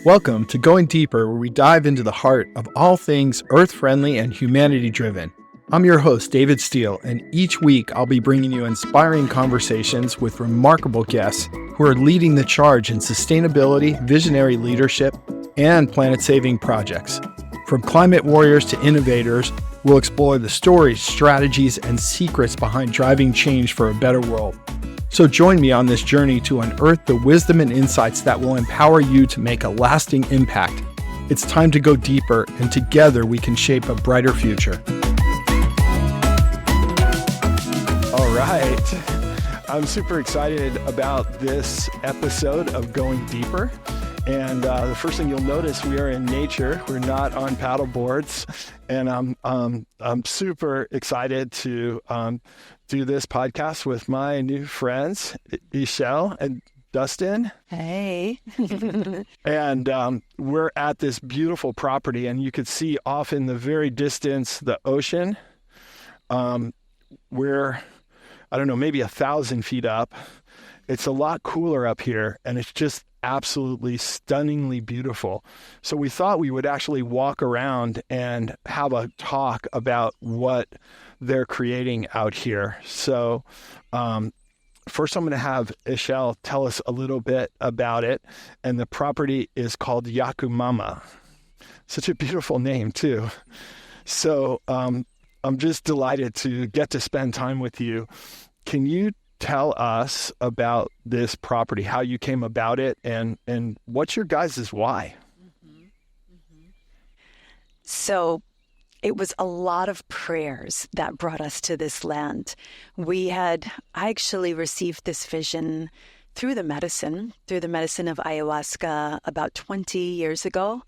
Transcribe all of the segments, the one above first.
Welcome to Going Deeper, where we dive into the heart of all things earth-friendly and humanity-driven. I'm your host, David Steele, and each week I'll be bringing you inspiring conversations with remarkable guests who are leading the charge in sustainability, visionary leadership, and planet-saving projects. From climate warriors to innovators, we'll explore the stories, strategies, and secrets behind driving change for a better world. So join me on this journey to unearth the wisdom and insights that will empower you to make a lasting impact. It's time to go deeper, and together we can shape a brighter future. All right. I'm super excited about this episode of Going Deeper. And the first thing you'll notice, we are in nature. We're not on paddle boards. And I'm super excited to do this podcast with my new friends, Ixchel and Dustin. Hey. And we're at this beautiful property, and you could see off in the very distance the ocean. We're, I don't know, maybe 1,000 feet up. It's a lot cooler up here, and it's just absolutely stunningly beautiful. So we thought we would actually walk around and have a talk about what they're creating out here. So first I'm going to have Ixchel tell us a little bit about it. And the property is called Yacumama. Such a beautiful name too. So I'm just delighted to get to spend time with you. Can you tell us about this property, how you came about it, and what's your guys' why? So it was a lot of prayers that brought us to this land. I actually received this vision through the medicine of ayahuasca about 20 years ago.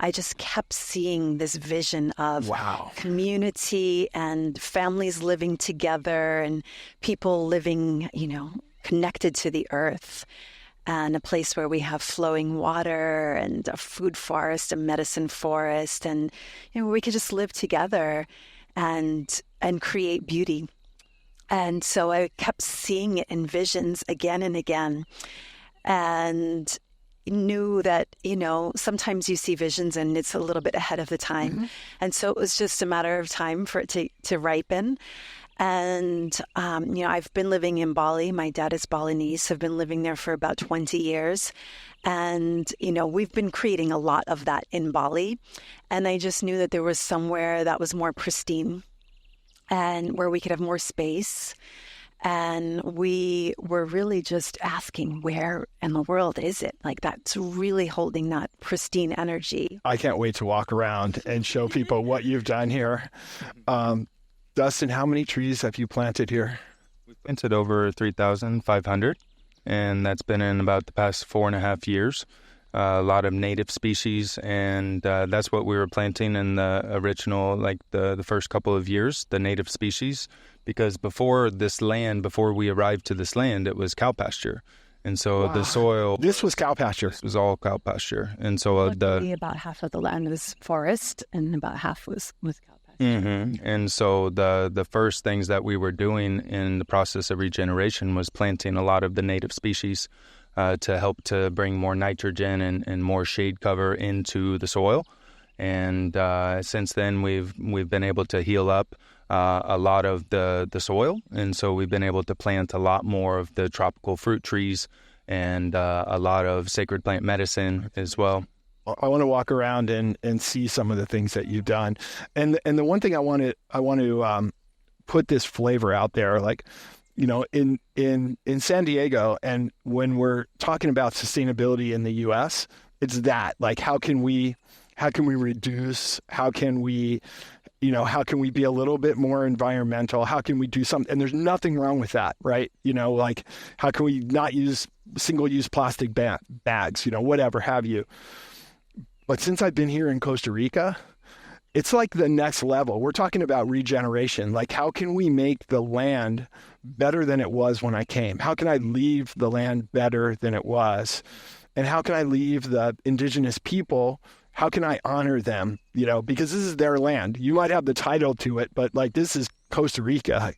I just kept seeing this vision of community and families living together and people living, connected to the earth, and a place where we have flowing water and a food forest, a medicine forest, and we could just live together and create beauty. And so I kept seeing it in visions again and again, and knew that, sometimes you see visions and it's a little bit ahead of the time. Mm-hmm. And so it was just a matter of time for it to ripen. And, I've been living in Bali. My dad is Balinese. I've been living there for about 20 years. And, we've been creating a lot of that in Bali. And I just knew that there was somewhere that was more pristine and where we could have more space. And we were really just asking, where in the world is it? Like, that's really holding that pristine energy. I can't wait to walk around and show people what you've done here. Dustin, how many trees have you planted here? We've planted over 3,500, and that's been in about the past 4.5 years. A lot of native species, and that's what we were planting in the original, the first couple of years, the native species. Because before we arrived to this land, it was cow pasture. And so the soil... This was cow pasture? This was all cow pasture. And so about half of the land was forest and about half was cow pasture. Mm-hmm. And so the first things that we were doing in the process of regeneration was planting a lot of the native species to help to bring more nitrogen and more shade cover into the soil. And since then, we've been able to heal up a lot of the soil, and so we've been able to plant a lot more of the tropical fruit trees and a lot of sacred plant medicine as well. I want to walk around and see some of the things that you've done, and the one thing I want to put this flavor out there, in San Diego, and when we're talking about sustainability in the U.S., it's that how can we reduce? How can we be a little bit more environmental? How can we do something? And there's nothing wrong with that, right? How can we not use single-use plastic bags, whatever have you. But since I've been here in Costa Rica, it's like the next level. We're talking about regeneration. How can we make the land better than it was when I came? How can I leave the land better than it was? And how can I leave the indigenous people? How can I honor them? Because this is their land. You might have the title to it, but this is Costa Rica,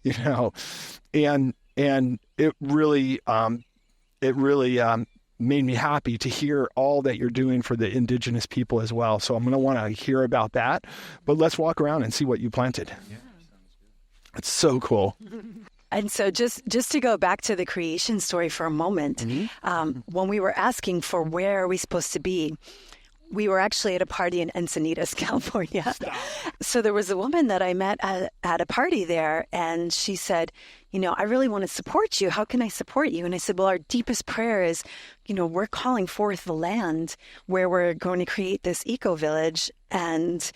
and it really made me happy to hear all that you're doing for the indigenous people as well. So I'm going to want to hear about that. But let's walk around and see what you planted. Yeah, it's so cool. And so just to go back to the creation story for a moment, when we were asking for where are we supposed to be, we were actually at a party in Encinitas, California. So there was a woman that I met at a party there, and she said, I really want to support you. How can I support you? And I said, well, our deepest prayer is, we're calling forth the land where we're going to create this eco-village. And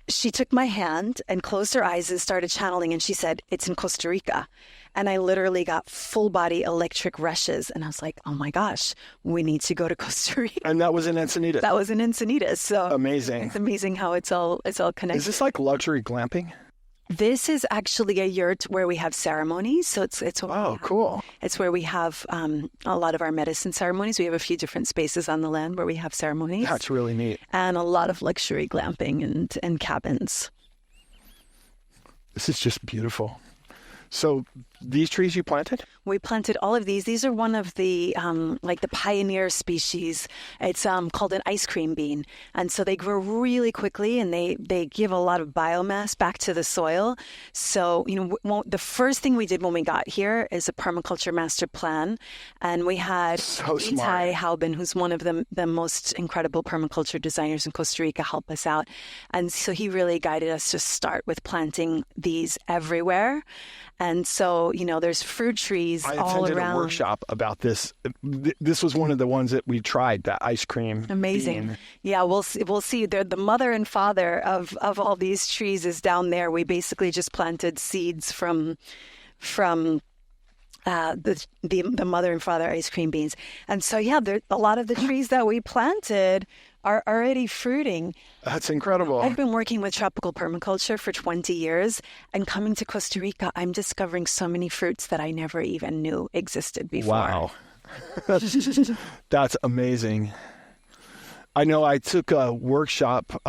she took my hand and closed her eyes and started channeling. And she said, it's in Costa Rica. And I literally got full body electric rushes. And I was like, oh my gosh, we need to go to Costa Rica. And that was in Encinitas. That was in Encinitas. So amazing. It's amazing how it's all connected. Is this like luxury glamping? This is actually a yurt where we have ceremonies. So it's cool. It's where we have a lot of our medicine ceremonies. We have a few different spaces on the land where we have ceremonies. That's really neat. And a lot of luxury glamping and cabins. This is just beautiful. So these trees you planted? We planted all of these. These are one of the the pioneer species. It's called an ice cream bean. And so they grow really quickly and they give a lot of biomass back to the soil. So, the first thing we did when we got here is a permaculture master plan. And we had Itai Halbin, who's one of the most incredible permaculture designers in Costa Rica, help us out. And so he really guided us to start with planting these everywhere. And so, there's fruit trees all around. I attended a workshop about this. This was one of the ones that we tried, the ice cream. Amazing. Bean. Yeah, we'll see. The mother and father of all these trees is down there. We basically just planted seeds from the mother and father ice cream beans. And so, a lot of the trees that we planted are already fruiting. That's incredible. I've been working with tropical permaculture for 20 years, and coming to Costa Rica, I'm discovering so many fruits that I never even knew existed before. Wow. That's amazing. I know I took a workshop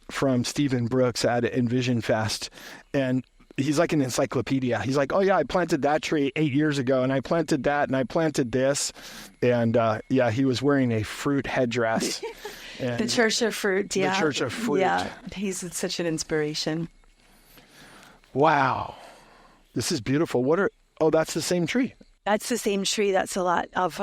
from Stephen Brooks at Envision Fest, and he's like an encyclopedia. He's like, oh yeah, I planted that tree 8 years ago, and I planted that, and I planted this. And he was wearing a fruit headdress. The Church of Fruit, yeah. The Church of Fruit. Yeah, he's such an inspiration. Wow. This is beautiful. That's the same tree. That's the same tree. That's a lot of,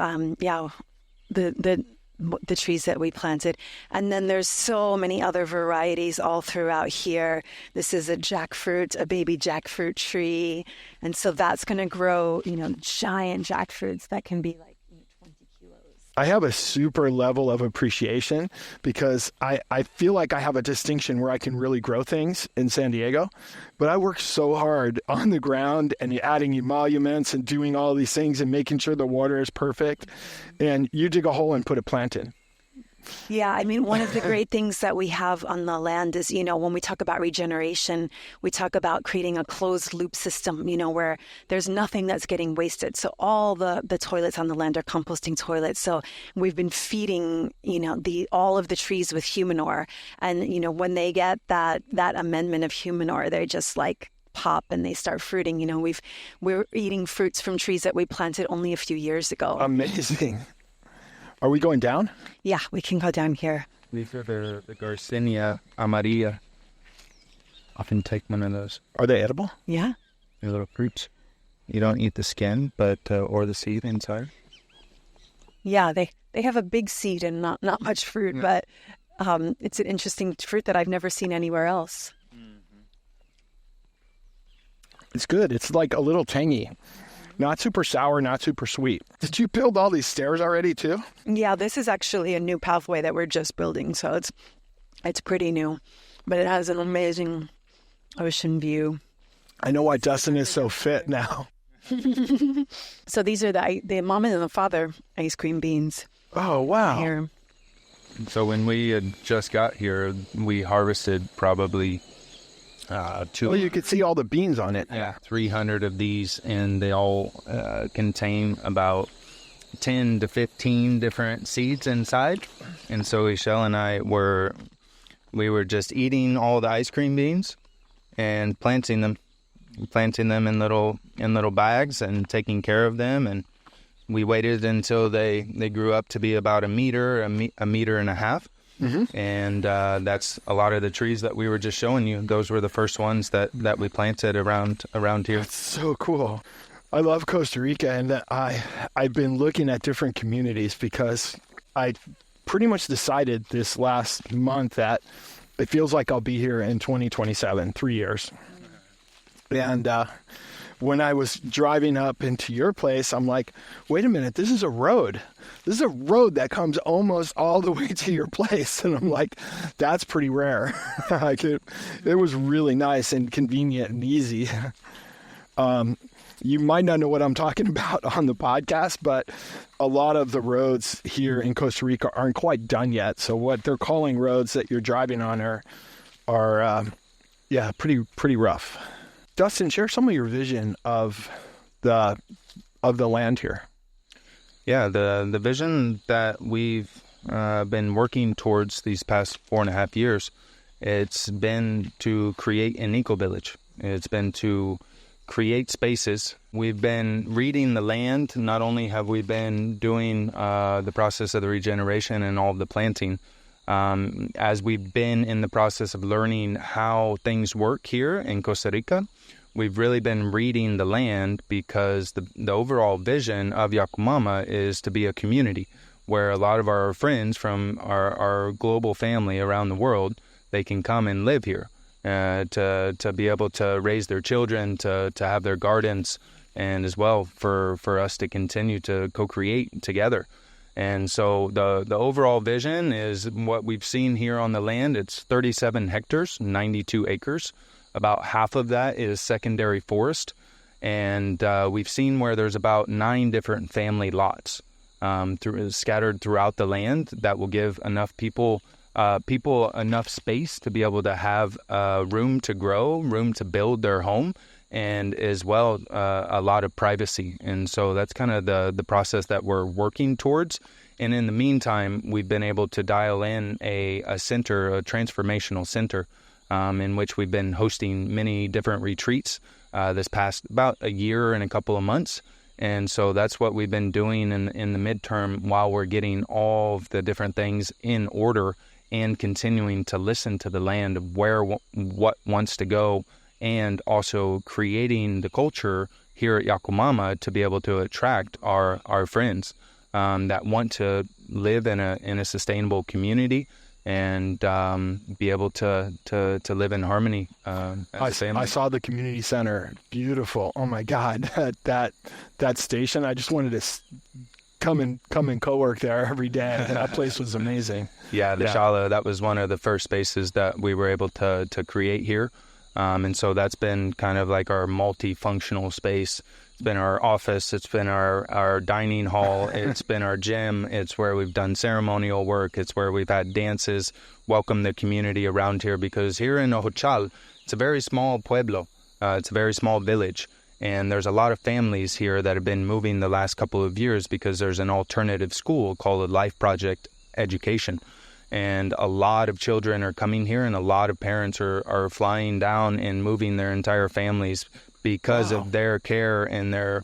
the trees that we planted. And then there's so many other varieties all throughout here. This is a baby jackfruit tree. And so that's going to grow, giant jackfruits that can be like 20 kilos. I have a super level of appreciation because I feel like I have a distinction where I can really grow things in San Diego, but I work so hard on the ground and adding emoluments and doing all these things and making sure the water is perfect. And you dig a hole and put a plant in. Yeah, one of the great things that we have on the land is, when we talk about regeneration, we talk about creating a closed loop system, where there's nothing that's getting wasted. So all the toilets on the land are composting toilets. So we've been feeding, all of the trees with humanure. And, when they get that amendment of humanure, they're just like pop and they start fruiting. We're eating fruits from trees that we planted only a few years ago. Amazing. Are we going down? Yeah, we can go down here. These are the Garcinia amarilla. Often take one of those. Are they edible? Yeah. They're little fruits. You don't eat the skin, but or the seed inside. Yeah, they have a big seed and not much fruit, but it's an interesting fruit that I've never seen anywhere else. Mm-hmm. It's good. It's like a little tangy. Not super sour, not super sweet. Did you build all these stairs already too? Yeah, this is actually a new pathway that we're just building, so it's pretty new, but it has an amazing ocean view. I know why Dustin is so fit now. So these are the mama and the father ice cream beans. Oh, wow. Here. So when we had just got here, we harvested probably well, you could see all the beans on it. Yeah, 300 of these, and they all contain about 10 to 15 different seeds inside. And so Ixchel and I were just eating all the ice cream beans and planting them in little bags and taking care of them. And We waited until they grew up to be about a meter and a half. Mm-hmm. And that's a lot of the trees that we were just showing you. Those were the first ones that we planted around here. That's so cool. I love Costa Rica, and I've been looking at different communities because I pretty much decided this last month that it feels like I'll be here in 2027, 3 years. And when I was driving up into your place, I'm like, wait a minute, this is a road. This is a road that comes almost all the way to your place. And I'm like, that's pretty rare. It was really nice and convenient and easy. You might not know what I'm talking about on the podcast, but a lot of the roads here in Costa Rica aren't quite done yet. So what they're calling roads that you're driving on are pretty rough. Dustin, share some of your vision of the land here. Yeah, the vision that we've been working towards these past 4.5 years, it's been to create an eco-village. It's been to create spaces. We've been reading the land. Not only have we been doing the process of the regeneration and all of the planting, as we've been in the process of learning how things work here in Costa Rica, we've really been reading the land because the overall vision of Yacumama is to be a community where a lot of our friends from our global family around the world, they can come and live here. To be able to raise their children, to have their gardens, and as well for us to continue to co-create together. And so the overall vision is what we've seen here on the land. It's 37 hectares, 92 acres. About half of that is secondary forest. And we've seen where there's about 9 different family lots scattered throughout the land that will give enough people enough space to be able to have room to grow, room to build their home, and as well a lot of privacy. And so that's kind of the process that we're working towards. And in the meantime, we've been able to dial in a center, a transformational center, in which we've been hosting many different retreats this past about a year and a couple of months. And so that's what we've been doing in the midterm while we're getting all of the different things in order and continuing to listen to the land of what wants to go, and also creating the culture here at Yacumama to be able to attract our friends that want to live in a sustainable community and be able to live in harmony as a family. I saw the community center. Beautiful. Oh my God, that station. I just wanted to come and co-work there every day. That place was amazing. Yeah, the Shala, that was one of the first spaces that we were able to create here. And so that's been kind of like our multifunctional space. It's been our office. It's been our dining hall. It's been our gym. It's where we've done ceremonial work. It's where we've had dances, welcome the community around here. Because here in Ixchel, it's a very small pueblo. It's a very small village. And there's a lot of families here that have been moving the last couple of years because there's an alternative school called a Life Project Education. And a lot of children are coming here, and a lot of parents are flying down and moving their entire families because of their care and their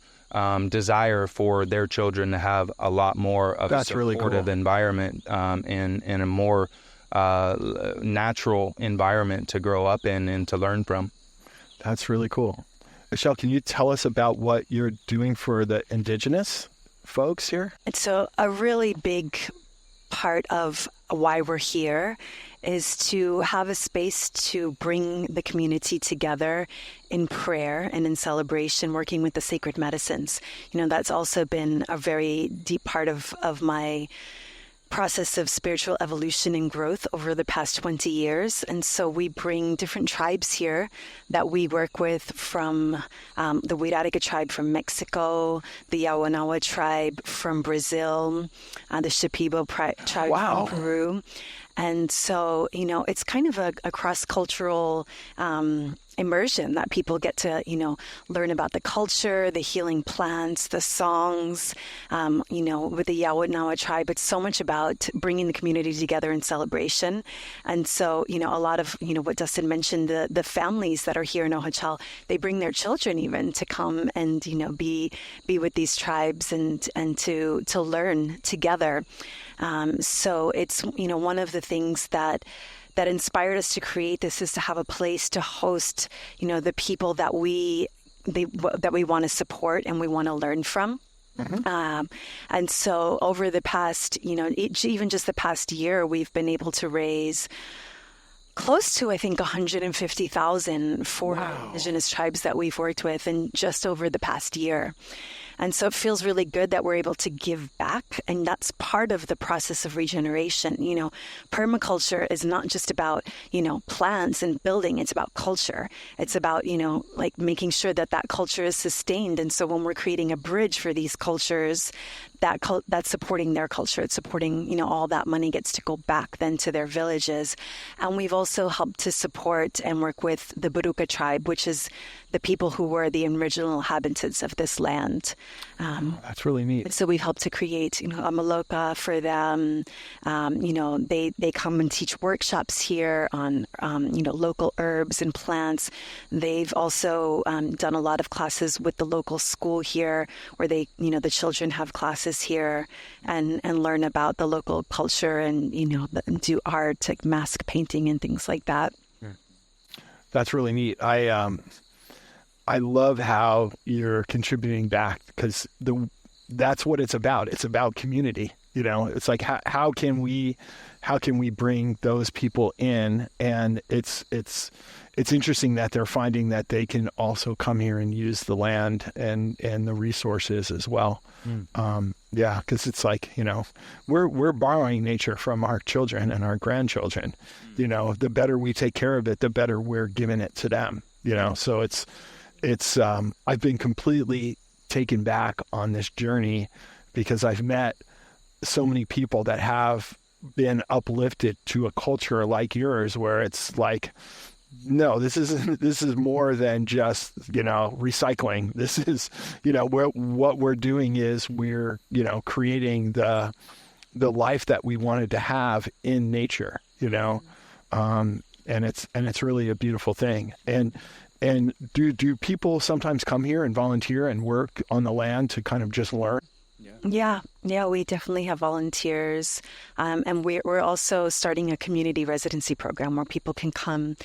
desire for their children to have a lot more of a supportive environment and a more natural environment to grow up in and to learn from. That's really cool. Ixchel, can you tell us about what you're doing for the indigenous folks here? So a really big part of why we're here is to have a space to bring the community together in prayer and in celebration, working with the sacred medicines. That's also been a very deep part of my process of spiritual evolution and growth over the past 20 years. And so we bring different tribes here that we work with, from the Wirarica tribe from Mexico, the Yawanawa tribe from Brazil, the Shipibo tribe from Peru. And so, it's kind of a cross-cultural immersion that people get to, learn about the culture, the healing plants, the songs, with the Yacumama tribe. It's so much about bringing the community together in celebration. And so, a lot of, what Dustin mentioned, the families that are here in Ixchel, they bring their children even to come and, be with these tribes and to learn together. So it's, one of the things that inspired us to create this is to have a place to host, the people that we want to support and we want to learn from. Mm-hmm. And so over the past, even just the past year, we've been able to raise close to, I think, 150,000 for indigenous tribes that we've worked with, and just over the past year. And so it feels really good that we're able to give back. And that's part of the process of regeneration. Permaculture is not just about, plants and building. It's about culture. It's about, making sure that culture is sustained. And so when we're creating a bridge for these cultures, that's supporting their culture. It's supporting, all that money gets to go back then to their villages. And we've also helped to support and work with the Buruka tribe, which is the people who were the original inhabitants of this land. That's really neat. So we've helped to create, a maloka for them. They come and teach workshops here on, local herbs and plants. They've also done a lot of classes with the local school here, where they, the children have classes here and learn about the local culture and, do art, like mask painting and things like that. That's really neat. I love how you're contributing back, because that's what it's about. It's about community. It's like how can we bring those people in? And it's interesting that they're finding that they can also come here and use the land and the resources as well. Because it's like, we're borrowing nature from our children and our grandchildren. The better we take care of it, the better we're giving it to them. So it's I've been completely taken back on this journey, because I've met so many people that have been uplifted to a culture like yours, where it's like, no, this is more than just, recycling. This is, what we're doing is we're, creating the life that we wanted to have in nature, and it's really a beautiful thing. And do people sometimes come here and volunteer and work on the land to kind of just learn? Yeah, we definitely have volunteers. And we're also starting a community residency program where people can come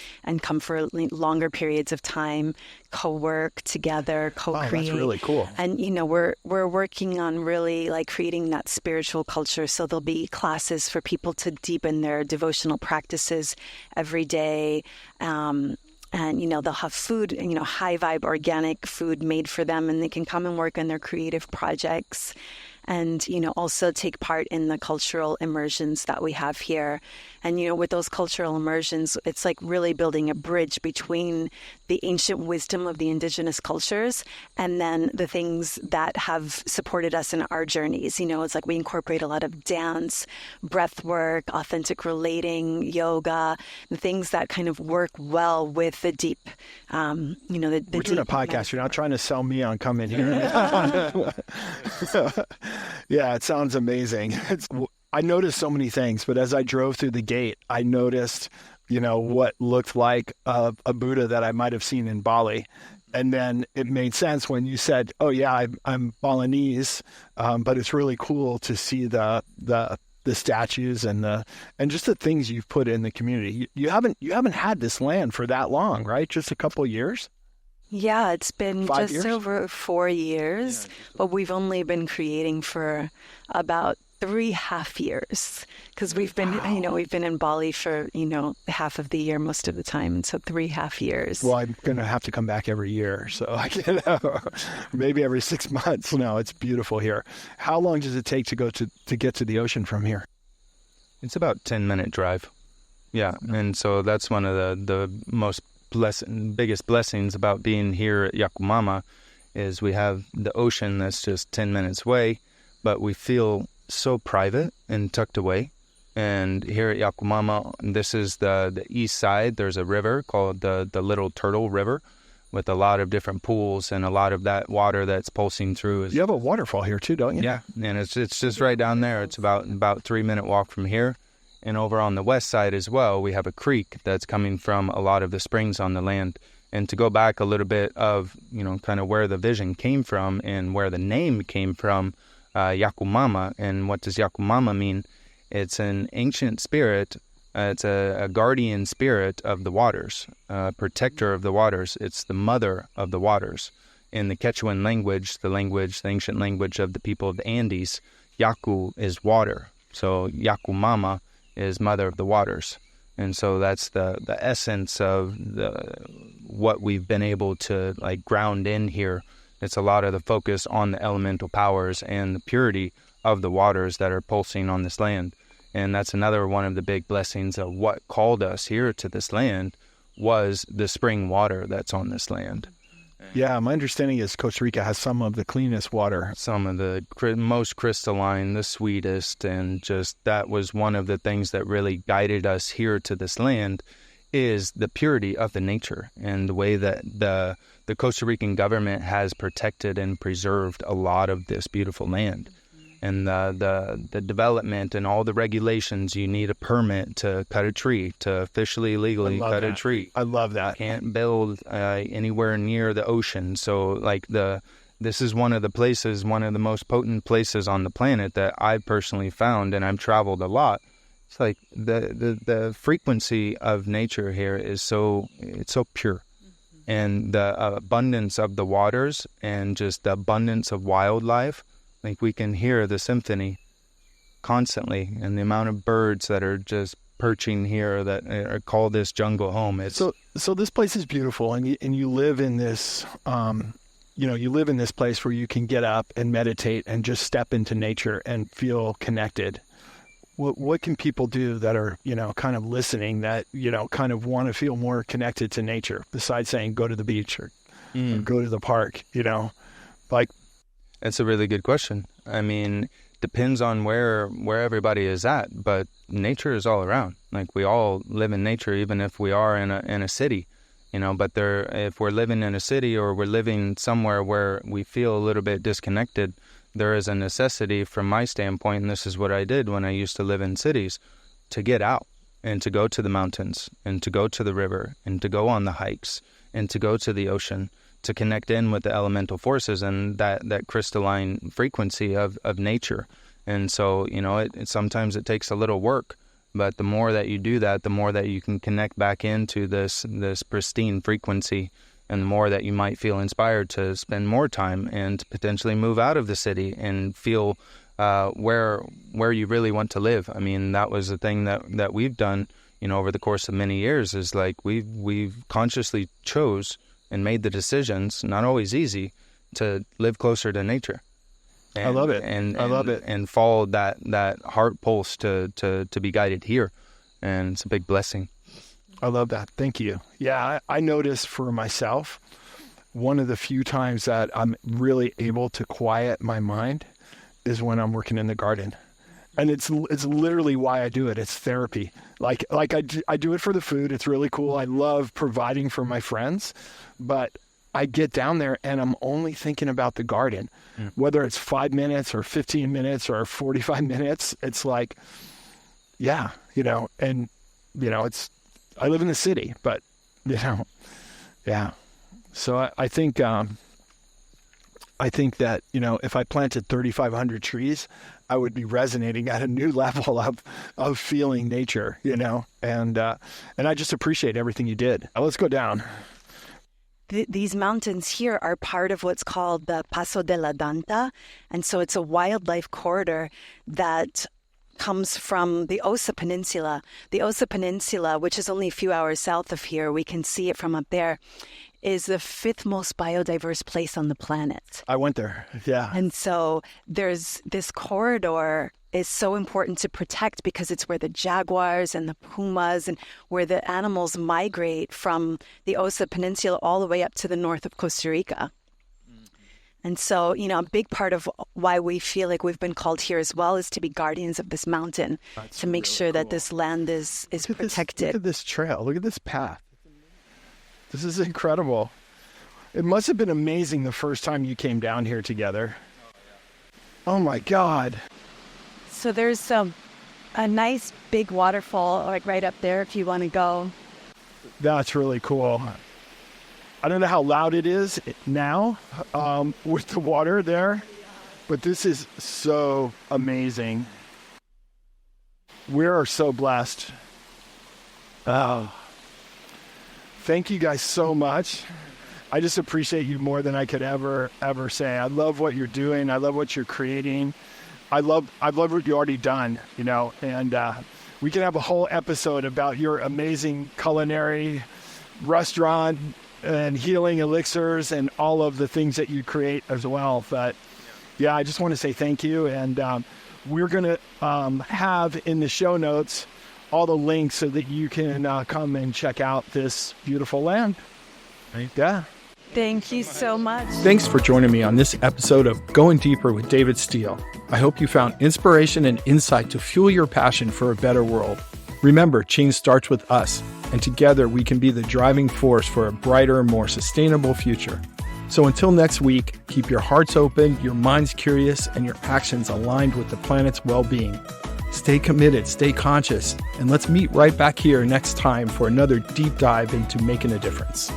for longer periods of time, co-work together, co-create. That's really cool. And, we're working on really creating that spiritual culture. So there'll be classes for people to deepen their devotional practices every day. And, they'll have food, high vibe organic food made for them, and they can come and work on their creative projects and, also take part in the cultural immersions that we have here. And, with those cultural immersions, it's like really building a bridge between the ancient wisdom of the indigenous cultures and then the things that have supported us in our journeys. It's like we incorporate a lot of dance, breath work, authentic relating, yoga, the things that kind of work well with the deep, We're doing a podcast. You're not trying to sell me on coming here. Yeah, it sounds amazing. I noticed so many things, but as I drove through the gate, I noticed, what looked like a Buddha that I might have seen in Bali. And then it made sense when you said, oh yeah, I'm Balinese, but it's really cool to see the statues and just the things you've put in the community. You haven't had this land for that long, right? Just a couple of years? Yeah, it's been just over 4 years, but we've only been creating for about 3.5 years, because we've been, we've been in Bali for, half of the year, most of the time. And so 3.5 years. Well, I'm going to have to come back every year. So I can, maybe every 6 months. No, it's beautiful here. How long does it take to go to get to the ocean from here? It's about 10-minute drive. Yeah. And so that's one of the most biggest blessings about being here at Yacumama is we have the ocean that's just 10 minutes away, but we feel so private and tucked away. And here at Yacumama, this is the east side. There's a river called the Little Turtle River with a lot of different pools, and a lot of that water that's pulsing through. You have a waterfall here too, don't you? Yeah, and it's just right down there. It's about 3-minute walk from here. And over on the west side as well, we have a creek that's coming from a lot of the springs on the land. And to go back a little bit of, kind of where the vision came from and where the name came from, Yacumama, and what does Yacumama mean? It's an ancient spirit. It's a guardian spirit of the waters, a protector of the waters. It's the mother of the waters. In the Quechuan language, the ancient language of the people of the Andes, Yacu is water. So Yacumama is mother of the waters. And so that's the essence of what we've been able to ground in here. It's a lot of the focus on the elemental powers and the purity of the waters that are pulsing on this land. And that's another one of the big blessings of what called us here to this land was the spring water that's on this land. Yeah, my understanding is Costa Rica has some of the cleanest water. Some of the most crystalline, the sweetest, and just that was one of the things that really guided us here to this land is the purity of the nature and the way that the Costa Rican government has protected and preserved a lot of this beautiful land. And the development and all the regulations, you need a permit to cut a tree, to officially, legally cut a tree. I love that. Can't build anywhere near the ocean. So this is one of the most potent places on the planet that I personally found, and I've traveled a lot. It's like the frequency of nature here is so pure. And the abundance of the waters and just the abundance of wildlife. We can hear the symphony constantly, and the amount of birds that are just perching here that call this jungle home. So this place is beautiful, and you live in this, you live in this place where you can get up and meditate and just step into nature and feel connected. What can people do that are, kind of listening that, kind of want to feel more connected to nature besides saying go to the beach or go to the park, That's a really good question. I mean, depends on where everybody is at, but nature is all around. We all live in nature, even if we are in a city, but if we're living in a city or we're living somewhere where we feel a little bit disconnected, there is a necessity from my standpoint, and this is what I did when I used to live in cities, to get out and to go to the mountains and to go to the river and to go on the hikes and to go to the ocean, to connect in with the elemental forces and that crystalline frequency of nature. And so, sometimes it takes a little work, but the more that you do that, the more that you can connect back into this pristine frequency, and the more that you might feel inspired to spend more time and potentially move out of the city and feel where you really want to live. I mean, that was the thing that we've done, over the course of many years is we've consciously chose and made the decisions, not always easy, to live closer to nature. I love it. I love it. And follow that heart pulse to be guided here. And it's a big blessing. I love that. Thank you. Yeah, I noticed for myself, one of the few times that I'm really able to quiet my mind is when I'm working in the garden. And it's literally why I do it. It's therapy. Like I do it for the food. It's really cool. I love providing for my friends, but I get down there and I'm only thinking about the garden, whether it's 5 minutes or 15 minutes or 45 minutes. It's I live in the city, but yeah. So I think that, if I planted 3,500 trees, I would be resonating at a new level of feeling nature, and I just appreciate everything you did. Let's go down. These mountains here are part of what's called the Paso de la Danta. And so it's a wildlife corridor that comes from the Osa Peninsula. The Osa Peninsula, which is only a few hours south of here, we can see it from up there, is the 5th most biodiverse place on the planet. I went there, yeah. And so there's this corridor is so important to protect because it's where the jaguars and the pumas and where the animals migrate from the Osa Peninsula all the way up to the north of Costa Rica. And so, a big part of why we feel like we've been called here as well is to be guardians of this mountain, to make sure that this land is protected. Look at this trail. Look at this path. This is incredible. It must have been amazing the first time you came down here together. Oh my God. So there's a nice big waterfall like right up there if you want to go. That's really cool. I don't know how loud it is now with the water there, but this is so amazing. We are so blessed. Thank you guys so much. I just appreciate you more than I could ever say. I love what you're doing. I love what you're creating. I love what you've already done, and we can have a whole episode about your amazing culinary restaurant and healing elixirs and all of the things that you create as well. But yeah, I just want to say thank you. And we're going to have in the show notes all the links so that you can come and check out this beautiful land. Yeah. Thank you so much. Thanks for joining me on this episode of Going Deeper with David Steele. I hope you found inspiration and insight to fuel your passion for a better world. Remember, change starts with us, and together we can be the driving force for a brighter, more sustainable future. So until next week, keep your hearts open, your minds curious, and your actions aligned with the planet's well-being. Stay committed, stay conscious, and let's meet right back here next time for another deep dive into making a difference.